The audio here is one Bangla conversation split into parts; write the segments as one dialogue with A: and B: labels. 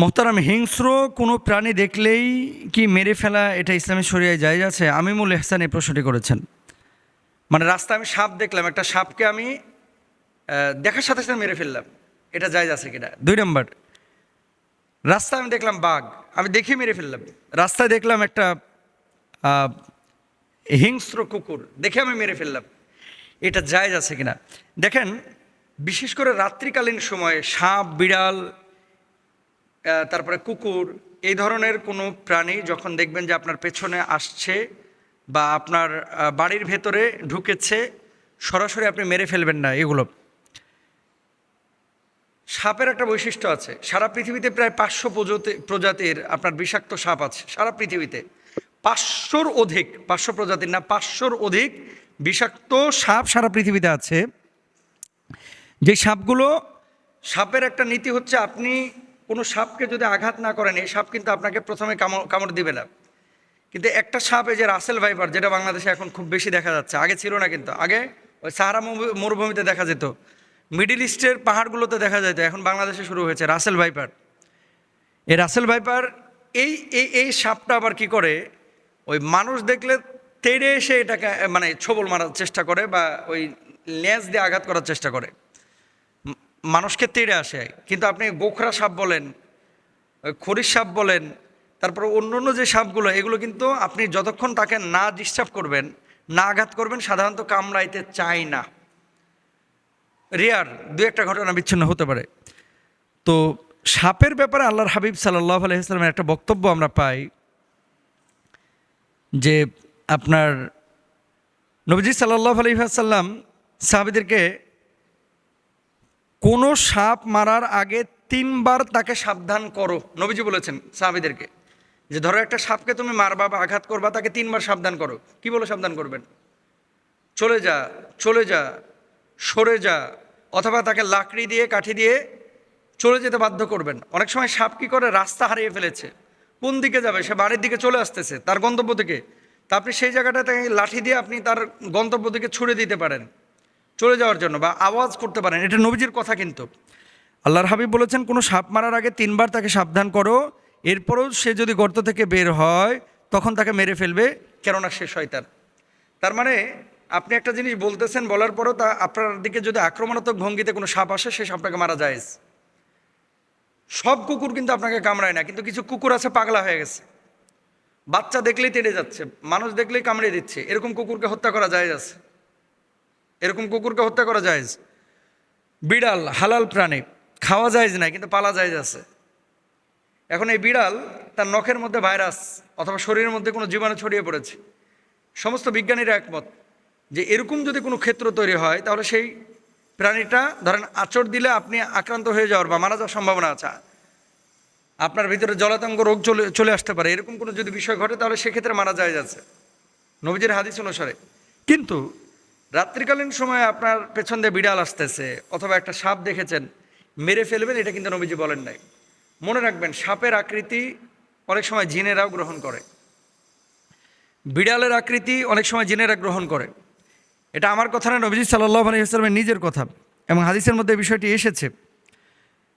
A: মোহতারাম, হিংস্র কোনো প্রাণী দেখলেই কি মেরে ফেলা এটা ইসলামী শরিয়ায় জায়েজ আছে? আমিমুল ইহসান এই প্রশ্নটি করেছেন। মানে রাস্তায় আমি সাপ দেখলাম, একটা সাপকে আমি দেখার সাথে সাথে মেরে ফেললাম, এটা জায়েজ আছে কিনা? 2 নম্বর, রাস্তায় আমি দেখলাম বাঘ, আমি দেখে মেরে ফেললাম। রাস্তায় দেখলাম একটা হিংস্র কুকুর, দেখে আমি মেরে ফেললাম, এটা জায়েজ আছে কিনা? দেখেন, বিশেষ করে রাত্রিকালীন সময়ে সাপ, বিড়াল, তারপরে কুকুর, এই ধরনের কোনো প্রাণী যখন দেখবেন যে আপনার পেছনে আসছে বা আপনার বাড়ির ভেতরে ঢুকেছে, সরাসরি আপনি মেরে ফেলবেন না। এগুলো, সাপের একটা বৈশিষ্ট্য আছে, সারা পৃথিবীতে প্রায় 500 প্রজাতির আপনার বিষাক্ত সাপ আছে। সারা পৃথিবীতে 500-র অধিক, 500 প্রজাতির না, 500-র অধিক বিষাক্ত সাপ সারা পৃথিবীতে আছে। যে সাপগুলো, সাপের একটা নীতি হচ্ছে, আপনি কোনো সাপকে যদি আঘাত না করেন, এই সাপ কিন্তু আপনাকে প্রথমে কামড় দিবে না। কিন্তু একটা সাপ, এই যে রাসেল ভাইপার, যেটা বাংলাদেশে এখন খুব বেশি দেখা যাচ্ছে, আগে ছিল না, কিন্তু আগে ওই সাহারা মরুভূমিতে দেখা যেত, মিডিল ইস্টের পাহাড়গুলোতে দেখা যেত, এখন বাংলাদেশে শুরু হয়েছে রাসেল ভাইপার। এই রাসেল ভাইপার, এই এই এই সাপটা আবার কি করে, ওই মানুষ দেখলে তেড়ে এসে এটাকে মানে ছোবল মারার চেষ্টা করে বা ওই লেজ দিয়ে আঘাত করার চেষ্টা করে, মানুষকে তেড়ে আসে। কিন্তু আপনি গোখরা সাপ বলেন, খরিশ সাপ বলেন, তারপর অন্য অন্য যে সাপগুলো, এগুলো কিন্তু আপনি যতক্ষণ তাকে না ডিস্টার্ব করবেন, না আঘাত করবেন, সাধারণত কামড়াইতে চায় না। রেয়ার 2-একটা ঘটনা বিচ্ছিন্ন হতে পারে। তো সাপের ব্যাপারে আল্লাহর হাবিব সাল্লাল্লাহু আলাইহি ওয়াসাল্লামের একটা বক্তব্য আমরা পাই যে আপনার নবীজি সাল্লাল্লাহু আলাইহি ওয়াসাল্লাম সাহাবীদেরকে কোনো সাপ মারার আগে 3 বার তাকে সাবধান করো। নবীজি বলেছেন সাহাবীদেরকে যে ধরো একটা সাপকে তুমি মারবা বা আঘাত করবা, তাকে 3 বার সাবধান করো। কি বলে সাবধান করবেন? চলে যা, চলে যা, সরে যা, অথবা তাকে লাকড়ি দিয়ে, কাঠি দিয়ে চলে যেতে বাধ্য করবেন। অনেক সময় সাপ কি করে, রাস্তা হারিয়ে ফেলেছে, কোন দিকে যাবে, সে বাড়ির দিকে চলে আসতেছে তার গন্তব্য দিকে, তা আপনি সেই জায়গাটাতে লাঠি দিয়ে আপনি তার গন্তব্য দিকে ছুড়ে দিতে পারেন চলে যাওয়ার জন্য, বা আওয়াজ করতে পারেন। এটা নবীজির কথা। কিন্তু আল্লাহর হাবিব বলেছেন কোনো সাপ মারার আগে 3 বার তাকে সাবধান করো, এরপরও সে যদি গর্ত থেকে বের হয় তখন তাকে মেরে ফেলবে, কেননা সে শয়তান। তার মানে আপনি একটা জিনিস বলতেছেন, বলার পরও তা আপনার দিকে যদি আক্রমণাত্মক ভঙ্গিতে কোনো সাপ আসে, সে সাপটাকে মারা যায়। সব কুকুর কিন্তু আপনাকে কামড়ায় না, কিন্তু কিছু কুকুর আছে পাগলা হয়ে গেছে, বাচ্চা দেখলেই তেড়ে যাচ্ছে, মানুষ দেখলেই কামড়ে দিচ্ছে, এরকম কুকুরকে হত্যা করা যায় আছে, এরকম কুকুরকে হত্যা করা যায়। বিড়াল হালাল প্রাণী, খাওয়া যায় না, কিন্তু পালা যায় আছে। এখন এই বিড়াল, তার নখের মধ্যে ভাইরাস অথবা শরীরের মধ্যে কোনো জীবাণু ছড়িয়ে পড়েছে। সমস্ত বিজ্ঞানীরা একমত যে এরকম যদি কোনো ক্ষেত্র তৈরি হয়, তাহলে সেই প্রাণীটা ধরেন আঁচড় দিলে আপনি আক্রান্ত হয়ে যাওয়ার বা মারা যাওয়ার সম্ভাবনা আছে, আপনার ভিতরে জলাতঙ্ক রোগ চলে আসতে পারে। এরকম কোনো যদি বিষয় ঘটে, তাহলে সেক্ষেত্রে মারা যায় যাচ্ছে নবীজির হাদিস অনুসারে। কিন্তু রাত্রিকালীন সময়ে আপনার পেছন দিয়ে বিড়াল আসতেছে অথবা একটা সাপ দেখেছেন, মেরে ফেলবেন, এটা কিন্তু নবীজি বলেন নাই। মনে রাখবেন, সাপের আকৃতি অনেক সময় জিনেরাও গ্রহণ করে, বিড়ালের আকৃতি অনেক সময় জিনেরা গ্রহণ করে। এটা আমার কথা না, নবীজি সাল্লাল্লাহু আলাইহি ওয়াসাল্লামের নিজের কথা, এবং হাদিসের মধ্যে বিষয়টি এসেছে।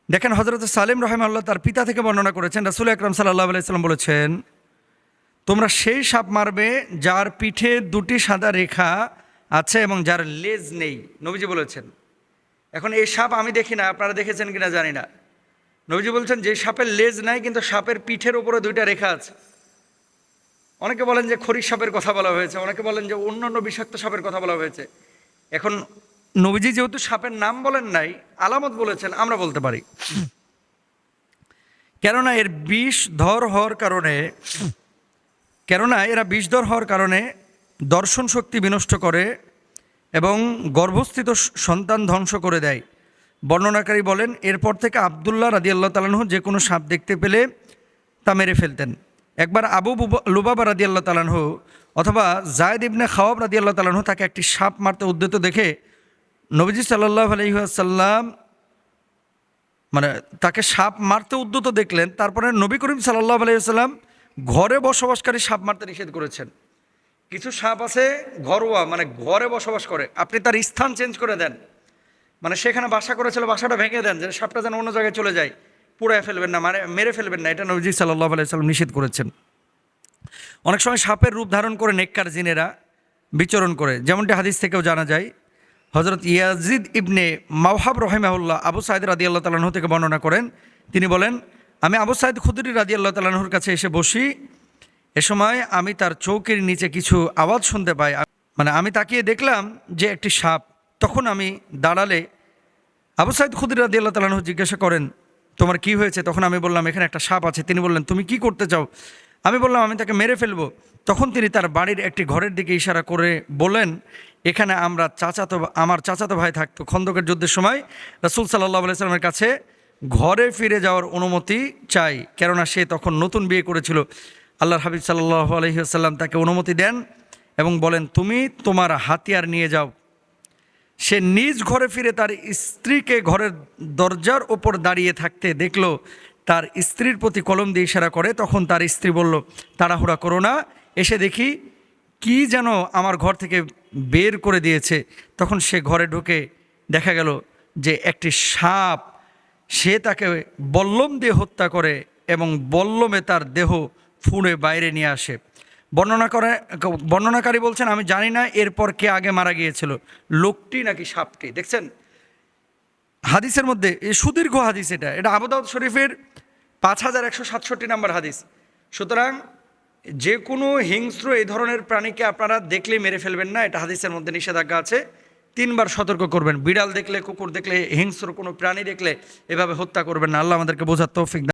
A: দেখেন, হযরত সালেম রাহিমাহুল্লাহ তার পিতা থেকে বর্ণনা করেছেন, রাসূল আকরাম সাল্লাল্লাহু আলাইহি ওয়াসাল্লাম বলেছেন, তোমরা সেই সাপ মারবে যার পিঠে 2টি সাদা রেখা আছে এবং যার লেজ নেই। নবীজি বলেছেন। এখন এই সাপ আমি দেখি না, আপনারা দেখেছেন কিনা জানি না। নবীজি বলছেন যে সাপের লেজ নাই, কিন্তু সাপের পিঠের উপরে 2টা রেখা আছে। অনেকে বলেন যে খরিশ সাপের কথা বলা হয়েছে, অনেকে বলেন যে অন্যান্য বিষাক্ত সাপের কথা বলা হয়েছে। এখন নবীজি যেহেতু সাপের নাম বলেন নাই, আলামত বলেছেন, আমরা বলতে পারি। কেননা এরা বিষধর হওয়ার কারণে দর্শন শক্তি বিনষ্ট করে এবং গর্ভস্থিত সন্তান ধ্বংস করে দেয়। বর্ণনাকারী বলেন, এরপর থেকে আবদুল্লাহ রাদিয়াল্লাহু তাআলা আনহু যে কোনো সাপ দেখতে পেলে তা মেরে ফেলতেন। একবার আবু লুবাবা রাদিয়াল্লাহু তাআলা আনহু অথবা যায়েদ ইবনে খাওয়াব রাদিয়াল্লাহু তাআলা আনহু তাকে একটি সাপ মারতে উদ্যত দেখে নবীজি সাল্লাল্লাহু আলাইহি ওয়াসাল্লাম মানে তাকে সাপ মারতে উদ্যত দেখলেন। তারপরে নবী করিম সাল্লাল্লাহু আলাইহি ওয়াসাল্লাম ঘরে বসবাসকারী সাপ মারতে নিষেধ করেছেন। কিছু সাপ আছে ঘরোয়া, মানে ঘরে বসবাস করে, আপনি তার স্থান চেঞ্জ করে দেন, মানে সেখানে বাসা করেছিল, বাসাটা ভেঙে দেন, যে সাপটা যেন অন্য জায়গায় চলে যায়, পুড়ায় ফেলবেন না, মেরে ফেলবেন না, এটা নবীজি সাল্লাল্লাহু আলাইহি সাল্লাম নিষেধ করেছেন। অনেক সময় সাপের রূপ ধারণ করে নেককার জিনেরা বিচরণ করে, যেমনটি হাদিস থেকেও জানা যায়। হযরত ইয়াজিদ ইবনে মাওহাব রহিমাহুল্লাহ আবু সাঈদ রাদিয়াল্লাহু তাআলা আনহু থেকে বর্ণনা করেন, তিনি বলেন, আমি আবু সাঈদ খুদরি রাদিয়াল্লাহু তাআলা আনহুর কাছে এসে বসি। এ সময় আমি তার চৌকির নিচে কিছু আওয়াজ শুনতে পাই, মানে আমি তাকিয়ে দেখলাম যে একটি সাপ। তখন আমি দাঁড়ালে আবু সাঈদ খুদরি রাদিয়াল্লাহু তাআলা আনহু জিজ্ঞাসা করেন, তোমার কি হয়েছে? তখন আমি বললাম, এখানে একটা সাপ আছে। তিনি বললেন, তুমি কি করতে চাও? আমি বললাম, আমি তাকে মেরে ফেলবো। তখন তিনি তার বাড়ির একটি ঘরের দিকে ইশারা করে বলেন, এখানে আমার চাচাতো ভাই থাকতো। খন্দকের যুদ্ধের সময় রাসূল সাল্লাল্লাহু আলাইহি সাল্লামের কাছে ঘরে ফিরে যাওয়ার অনুমতি চাই, কেননা সে তখন নতুন বিয়ে করেছিল। আল্লাহর হাবিব সাল্লাল্লাহু আলাইহি ওয়াসাল্লাম তাকে অনুমতি দেন এবং বলেন, তুমি তোমার হাতিয়ার নিয়ে যাও। সে নিজ ঘরে ফিরে তার স্ত্রীকে ঘরের দরজার ওপর দাঁড়িয়ে থাকতে দেখল। তার স্ত্রীর প্রতি কলম দিয়ে ইশারা করে। তখন তার স্ত্রী বলল, তাড়াহুড়া করো না, এসে দেখি কি যেন আমার ঘর থেকে বের করে দিয়েছে। তখন সে ঘরে ঢুকে দেখা গেল যে একটি সাপ, সে তাকে বল্লম দিয়ে হত্যা করে এবং বল্লমে তার দেহ ফুঁড়ে বাইরে নিয়ে আসে। বর্ণনাকারী বলছেন, আমি জানি না এরপর কে আগে মারা গিয়েছিল, লোকটি নাকি সাপটি। দেখছেন হাদিসের মধ্যে সুদীর্ঘ হাদিস, এটা আবু দাউদ শরীফের 5167 নম্বর হাদিস। সুতরাং যে কোনো হিংস্র এই ধরনের প্রাণীকে আপনারা দেখলে মেরে ফেলবেন না, এটা হাদিসের মধ্যে নিষেধাজ্ঞা আছে। 3 বার সতর্ক করবেন। বিড়াল দেখলে, কুকুর দেখলে, হিংস্র কোনো প্রাণী দেখলে এভাবে হত্যা করবেন না। আল্লাহ আমাদেরকে বোঝার তৌফিক দান।